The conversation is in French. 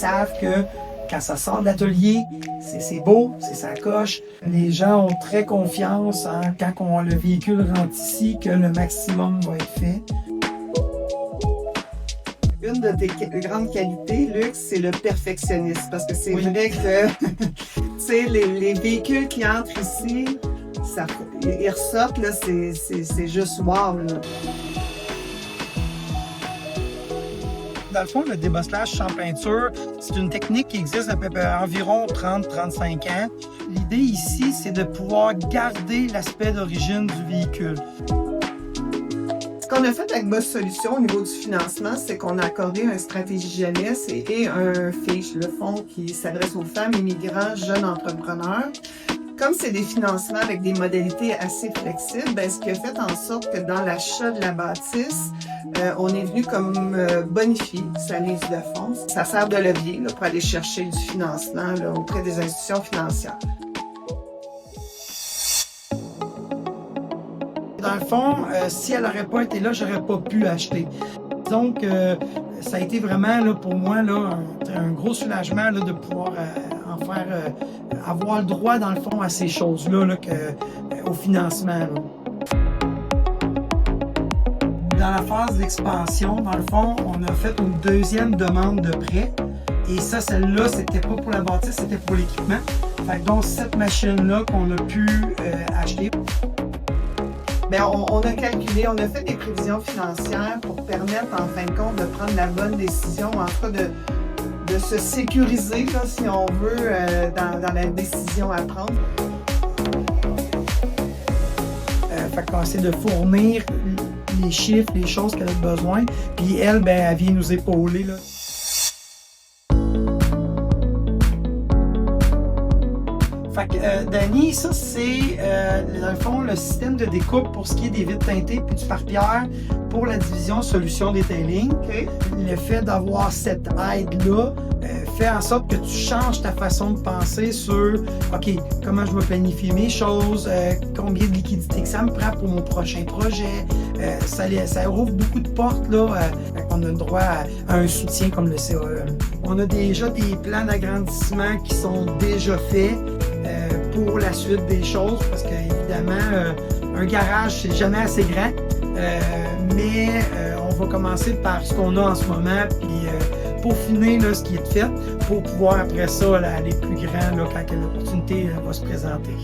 savent que quand ça sort de l'atelier, c'est beau, c'est sa coche. Les gens ont très confiance quand le véhicule rentre ici, que le maximum va être fait. Une de tes grandes qualités, Luc, c'est le perfectionnisme. Parce que c'est vrai que les véhicules qui entrent ici, ils ressortent, là, c'est juste wow. Là. Dans le fond, le débosselage sans peinture, c'est une technique qui existe depuis environ 30-35 ans. L'idée ici, c'est de pouvoir garder l'aspect d'origine du véhicule. Ce qu'on a fait avec Boss Solutions au niveau du financement, c'est qu'on a accordé une stratégie jeunesse et un FICHE, le fonds qui s'adresse aux femmes, immigrants, jeunes entrepreneurs. Comme c'est des financements avec des modalités assez flexibles, ce qui a fait en sorte que dans l'achat de la bâtisse, on est venu comme bonifier sa mise de fonds. Ça sert de levier là, pour aller chercher du financement là, auprès des institutions financières. Dans le fond, si elle n'aurait pas été là, j'aurais pas pu acheter. Donc, ça a été vraiment là, pour moi là, un gros soulagement là, de pouvoir avoir le droit, dans le fond, à ces choses-là, là, au financement. Là. Dans la phase d'expansion, dans le fond, on a fait une deuxième demande de prêt. Et ça, celle-là, c'était pas pour la bâtisse, c'était pour l'équipement. Fait que donc, cette machine-là qu'on a pu acheter. Bien, on a calculé, on a fait des prévisions financières pour permettre, en fin de compte, de prendre la bonne décision, en tout cas de se sécuriser, là, si on veut, dans la décision à prendre. Fait qu'on essaie de fournir les chiffres, les choses qu'elle a besoin, puis elle, elle vient nous épauler, là. Fait que, Dani, ça c'est, dans le fond, le système de découpe pour ce qui est des vitres teintées puis du pare-pierre pour la division solution detailing. Okay. Le fait d'avoir cette aide-là fait en sorte que tu changes ta façon de penser sur, OK, comment je vais planifier mes choses, combien de liquidité que ça me prend pour mon prochain projet. Ça ouvre beaucoup de portes, là, on a le droit à un soutien comme le CAE. On a déjà des plans d'agrandissement qui sont déjà faits. Pour la suite des choses, parce qu'évidemment, un garage, c'est jamais assez grand, mais on va commencer par ce qu'on a en ce moment, puis pour finir là, ce qui est fait, pour pouvoir après ça là, aller plus grand là, quand l'opportunité va se présenter.